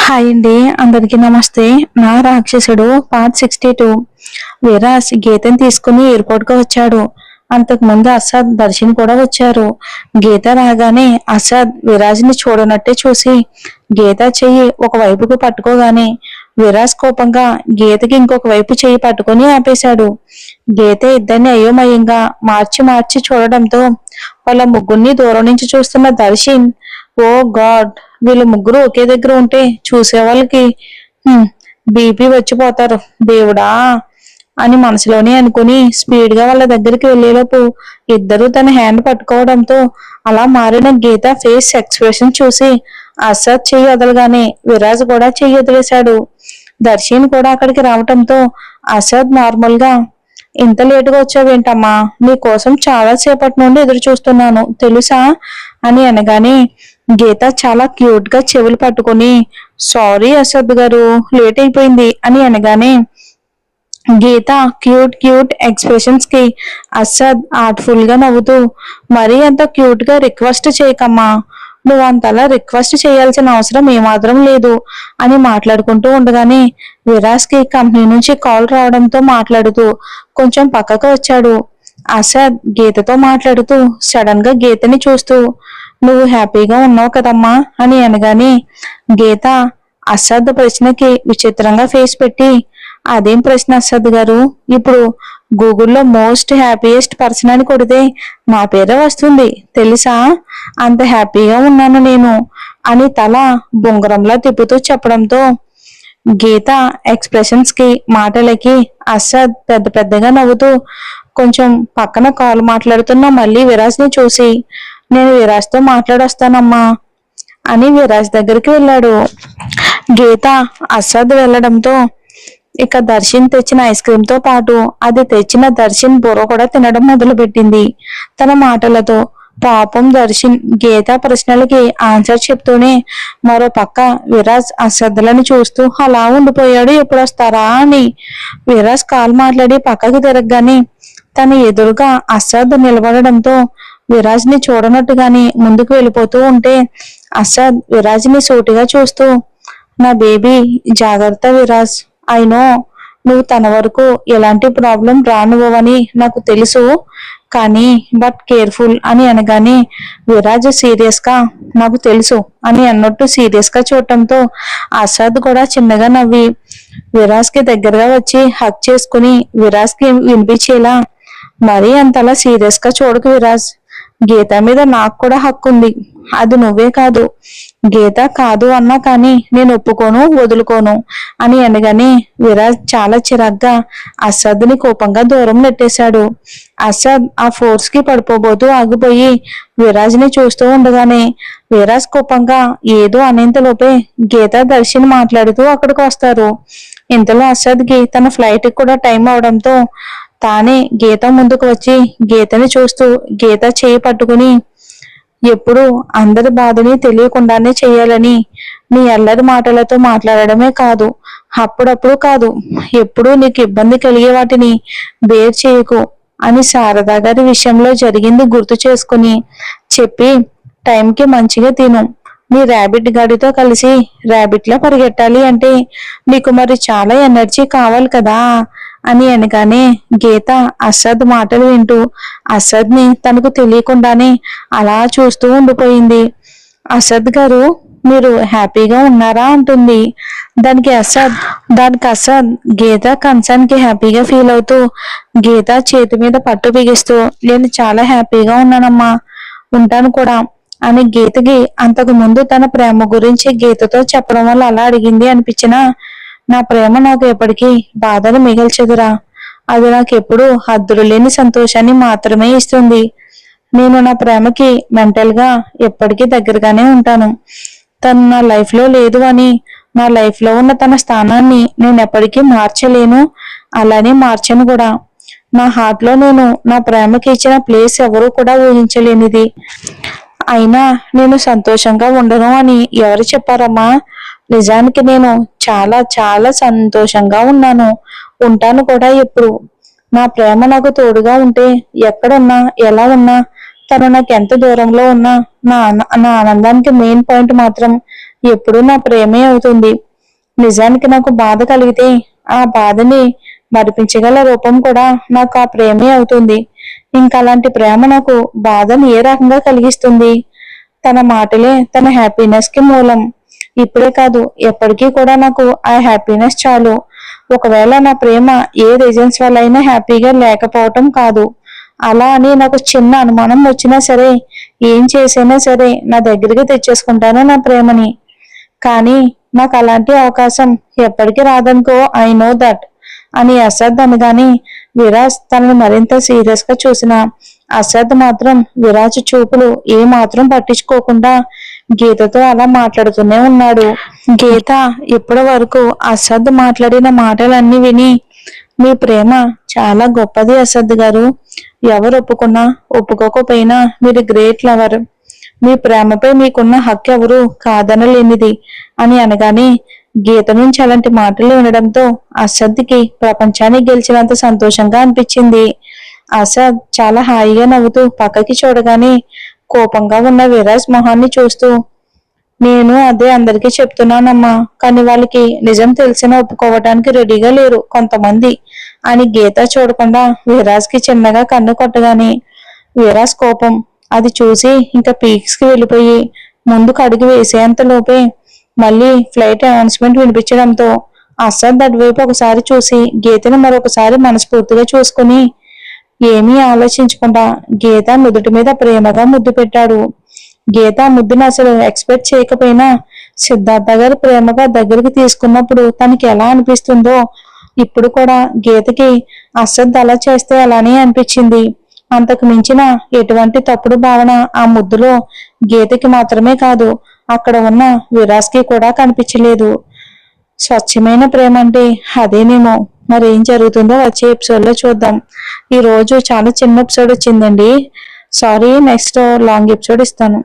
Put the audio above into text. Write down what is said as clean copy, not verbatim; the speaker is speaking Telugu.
హాయ్ అండి, అందరికీ నమస్తే. నా రాక్షసుడు పార్ట్ 62. వీరాస్ గీతని తీసుకుని ఎయిర్పోర్ట్ కు వచ్చాడు. అంతకు ముందు అసాద్, దర్శన్ కూడా వచ్చారు. గీత రాగానే అసాద్ విరాజ్ ని చూడనట్టే చూసి గీత చెయ్యి ఒక వైపుకు పట్టుకోగానే విరాజ్ కోపంగా గీతకి ఇంకొక వైపు చెయ్యి పట్టుకుని ఆపేశాడు. గీత ఇద్దరిని అయోమయంగా మార్చి మార్చి చూడడంతో వాళ్ళ ముగ్గురిని దూరం నుంచి చూస్తున్న దర్శన్, ఓ గాడ్, వీళ్ళు ముగ్గురు ఒకే దగ్గర ఉంటే చూసే వాళ్ళకి బీపీ వచ్చిపోతారు దేవుడా అని మనసులోనే అనుకుని స్పీడ్ గా వాళ్ళ దగ్గరికి వెళ్లేలోపు ఇద్దరు తన హ్యాండ్ పట్టుకోవడంతో అలా మారిన గీత ఫేస్ ఎక్స్ప్రెషన్ చూసి అసద్ చెయ్యి వదలగానే విరాజ్ కూడా చెయ్యి వదిలేశాడు. దర్శన్ కూడా అక్కడికి రావటంతో అసద్ నార్మల్ గా, ఇంత లేటుగా వచ్చావేంటమ్మా, నీ కోసం చాలా సేపటి నుండి ఎదురు చూస్తున్నాను తెలుసా అని అనగానే గీత చాలా క్యూట్ గా చెవులు పట్టుకుని, సారీ అసద్ గారు, లేట్ అయిపోయింది అని అనగానే గీత క్యూట్ క్యూట్ ఎక్స్ప్రెషన్స్ కి అసద్ ఆర్ట్ఫుల్ గా నవ్వుతూ, మరీ అంత క్యూట్ గా రిక్వెస్ట్ చేయకమ్మా, నువ్వు అంతలా రిక్వెస్ట్ చేయాల్సిన అవసరం ఏమాత్రం లేదు అని మాట్లాడుకుంటూ ఉండగానే విరాజ్ కి కంపెనీ నుంచి కాల్ రావడంతో మాట్లాడుతూ కొంచెం పక్కకు వచ్చాడు. అసద్ గీతతో మాట్లాడుతూ సడన్ గా గీతని చూస్తూ, నువ్వు హ్యాపీగా ఉన్నావు కదమ్మా అని అనగానే గీత అసద్ ప్రశ్నకి విచిత్రంగా ఫేస్ పెట్టి, అదేం ప్రశ్న అసద్ గారు, ఇప్పుడు గూగుల్లో మోస్ట్ హ్యాపీయెస్ట్ పర్సన్ అని కొడితే నా పేరే వస్తుంది తెలుసా, అంత హ్యాపీగా ఉన్నాను నేను అని తల బొంగరంలా తిప్పుతూ చెప్పడంతో గీత ఎక్స్ప్రెషన్స్ కి మాటలకి అసద్ పెద్ద పెద్దగా నవ్వుతూ కొంచెం పక్కన కాల్ మాట్లాడుతున్న మళ్ళీ విరాజ్ ని చూసి, నేను విరాజ్ తో మాట్లాడొస్తానమ్మా అని విరాజ్ దగ్గరికి వెళ్ళాడు. గీత అసద్ వెళ్ళడంతో ఇక దర్శన్ తెచ్చిన ఐస్ క్రీమ్ తో పాటు అది తెచ్చిన దర్శన్ బుర్ర కూడా తినడం మొదలు పెట్టింది తన మాటలతో. పాపం దర్శన్ గీత ప్రశ్నలకి ఆన్సర్ చెప్తూనే మరో పక్క విరాజ్ అసద్లను చూస్తూ అలా ఉండిపోయాడు ఎప్పుడు వస్తారా అని. విరాజ్ కాల్ మాట్లాడి పక్కకి తిరగగానే తన ఎదురుగా అసద్ నిలబడడంతో విరాజ్ ని చూడనట్టుగానే ముందుకు వెళ్ళిపోతూ ఉంటే అసద్ విరాజ్ ని సూటిగా చూస్తూ, నా బేబీ జాగ్రత్త విరాజ్, ఐ నో నువ్వు తన వరకు ఎలాంటి ప్రాబ్లం రానువని నాకు తెలుసు, కానీ బట్ కేర్ఫుల్ అని అనగానే విరాజ్ సీరియస్ గా, నాకు తెలుసు అని అన్నట్టు సీరియస్ గా చూడటంతో అసద్ కూడా చిన్నగా నవ్వి విరాజ్ కి దగ్గరగా వచ్చి హక్ చేసుకుని విరాజ్ కి వినిపించేలా, మరీ అంతలా సీరియస్ గా చూడకు విరాజ్, గీత మీద నాకు కూడా హక్కు ఉంది, అది నువ్వే కాదు, గీత కాదు అన్నా కానీ నేను ఒప్పుకోను వదులుకోను అని అనగానే విరాజ్ చాలా చిరాగ్గా అసద్ ని కోపంగా దూరం నెట్టేశాడు. అసద్ ఆ ఫోర్స్ కి పడిపోబోతూ ఆగిపోయి విరాజ్ ని చూస్తూ ఉండగానే విరాజ్ కోపంగా ఏదో అనేంతలోపే గీత దర్శన్ మాట్లాడుతూ అక్కడికి వస్తారు. ఇంతలో అసద్ కి తన ఫ్లైట్ కూడా టైం అవడంతో తానే గీత ముందుకు వచ్చి గీతని చూస్తూ గీత చేయి పట్టుకుని, ఎప్పుడు అందరి బాధని తెలియకుండానే చెయ్యాలని నీ అల్లరి మాటలతో మాట్లాడడమే కాదు, అప్పుడప్పుడు కాదు ఎప్పుడు నీకు ఇబ్బంది కలిగే వాటిని బేర్ చేయకు అని శారదా గారి విషయంలో జరిగింది గుర్తు చేసుకుని చెప్పి, టైంకి మంచిగా తిను, నీ ర్యాబిట్ గాడితో కలిసి ర్యాబిట్ లా పరిగెట్టాలి అంటే నీకు మరి చాలా ఎనర్జీ కావాలి కదా అని అనగానే గీత అసద్ మాటలు వింటూ అసద్ ని తనకు తెలియకుండానే అలా చూస్తూ ఉండిపోయింది. అసద్ గారు, మీరు హ్యాపీగా ఉన్నారా అంటుంది. దానికి అసద్ గీత కన్సర్న్ కి హ్యాపీగా ఫీల్ అవుతూ గీత చేతి మీద పట్టు బిగిస్తూ, నేను చాలా హ్యాపీగా ఉన్నానమ్మా, ఉంటాను కూడా అని గీతకి అంతకు ముందు తన ప్రేమ గురించి గీతతో చెప్పడం వల్ల అలా అడిగింది అనిపించినా, నా ప్రేమ నాకు ఎప్పటికీ బాధను మిగల్చదురా, అది నాకు ఎప్పుడు హద్దులు లేని సంతోషాన్ని మాత్రమే ఇస్తుంది, నేను నా ప్రేమకి మెంటల్ గా ఎప్పటికీ దగ్గరగానే ఉంటాను, తను నా లైఫ్ లో లేదు అని నా లైఫ్ లో ఉన్న తన స్థానాన్ని నేను ఎప్పటికీ మార్చలేను, అలానే మార్చను కూడా, నా హార్ట్ లో నేను నా ప్రేమకి ఇచ్చిన ప్లేస్ ఎవరూ కూడా ఊహించలేనిది, అయినా నేను సంతోషంగా ఉండను అని ఎవరు చెప్పారమ్మా, నిజానికి నేను చాలా చాలా సంతోషంగా ఉన్నాను, ఉంటాను కూడా ఎప్పుడు, నా ప్రేమ నాకు తోడుగా ఉంటే ఎక్కడున్నా ఎలా ఉన్నా తను నాకు ఎంత దూరంలో ఉన్నా నా ఆనందానికి మెయిన్ పాయింట్ మాత్రం ఎప్పుడూ నా ప్రేమే అవుతుంది. నిజానికి నాకు బాధ కలిగితే ఆ బాధని మరిపించగల రూపం కూడా నాకు ఆ ప్రేమే అవుతుంది. ఇంకా అలాంటి ప్రేమ నాకు బాధను ఏ రకంగా కలిగిస్తుంది? తన మాటలే తన హ్యాపీనెస్ కి మూలం. ఇప్పుడే కాదు, ఎప్పటికీ కూడా నాకు ఆ హ్యాపీనెస్ చాలు. ఒకవేళ నా ప్రేమ ఏ రీజన్స్ వల్ల అయినా హ్యాపీగా లేకపోవటం కాదు. అలా అని నాకు చిన్న అనుమానం వచ్చినా సరే, ఏం చేసైనా సరే నా దగ్గరికి తెచ్చేసుకుంటాను నా ప్రేమని. కానీ నాకు అలాంటి అవకాశం ఎప్పటికీ రాదనుకో, ఐ నో దట్ అని అసద్ అనగానే విరాజ్ తనను మరింత సీరియస్ గా చూసిన అసద్ మాత్రం విరాజ్ చూపులు ఏ మాత్రం పట్టించుకోకుండా గీతతో అలా మాట్లాడుతూనే ఉన్నాడు. గీత ఇప్పటి వరకు అసద్ మాట్లాడిన మాటలన్నీ విని, మీ ప్రేమ చాలా గొప్పది అసద్ గారు. ఎవరు ఒప్పుకున్నా ఒప్పుకోకపోయినా మీరు గ్రేట్ లవర్. మీ ప్రేమపై మీకున్న హక్కు ఎవరు కాదనలేనిది అని అనగానే గీత నుంచి అలాంటి మాటలు వినడంతో అసద్కి ప్రపంచాన్ని గెలిచినంత సంతోషంగా అనిపించింది. అసద్ చాలా హాయిగా నవ్వుతూ పక్కకి చూడగానే కోపంగా ఉన్న విరాజ్ మొహాన్ని చూస్తూ, నేను అదే అందరికీ చెప్తున్నానమ్మా, కానీ వాళ్ళకి నిజం తెలిసినా ఒప్పుకోవటానికి రెడీగా లేరు కొంతమంది అని గీత చూడకుండా విరాజ్ కి చిన్నగా కన్ను కొట్టగానే విరాజ్ కోపం అది చూసి ఇంకా పీక్స్ కి వెళ్ళిపోయి ముందుకు అడుగు వేసేంతలోపే మళ్ళీ ఫ్లైట్ అనౌన్స్మెంట్ వినిపించడంతో అసద్ అటువైపు ఒకసారి చూసి గీతను మరొకసారి మనస్ఫూర్తిగా చూసుకుని ఏమీ ఆలోచించకుండా గీత నుదుటి మీద ప్రేమగా ముద్దు పెట్టాడు. గీత ముద్దును అసలు ఎక్స్పెక్ట్ చేయకపోయినా సిద్ధార్థ గారు ప్రేమగా దగ్గరికి తీసుకున్నప్పుడు తనకి ఎలా అనిపిస్తుందో ఇప్పుడు కూడా గీతకి అసద్ అలా చేస్తే అలానే అనిపించింది. అంతకు మించిన ఎటువంటి తప్పుడు భావన ఆ ముద్దులో గీతకి మాత్రమే కాదు, అక్కడ ఉన్న విరాజ్కి కూడా కనిపించలేదు. స్వచ్ఛమైన ప్రేమ అంటే అదేనేమో. మరి ఏం జరుగుతుందో వచ్చే ఎపిసోడ్ లో చూద్దాం. ఈ రోజు చాలా చిన్న ఎపిసోడ్ వచ్చిందండి, సారీ. నెక్స్ట్ లాంగ్ ఎపిసోడ్ ఇస్తాను.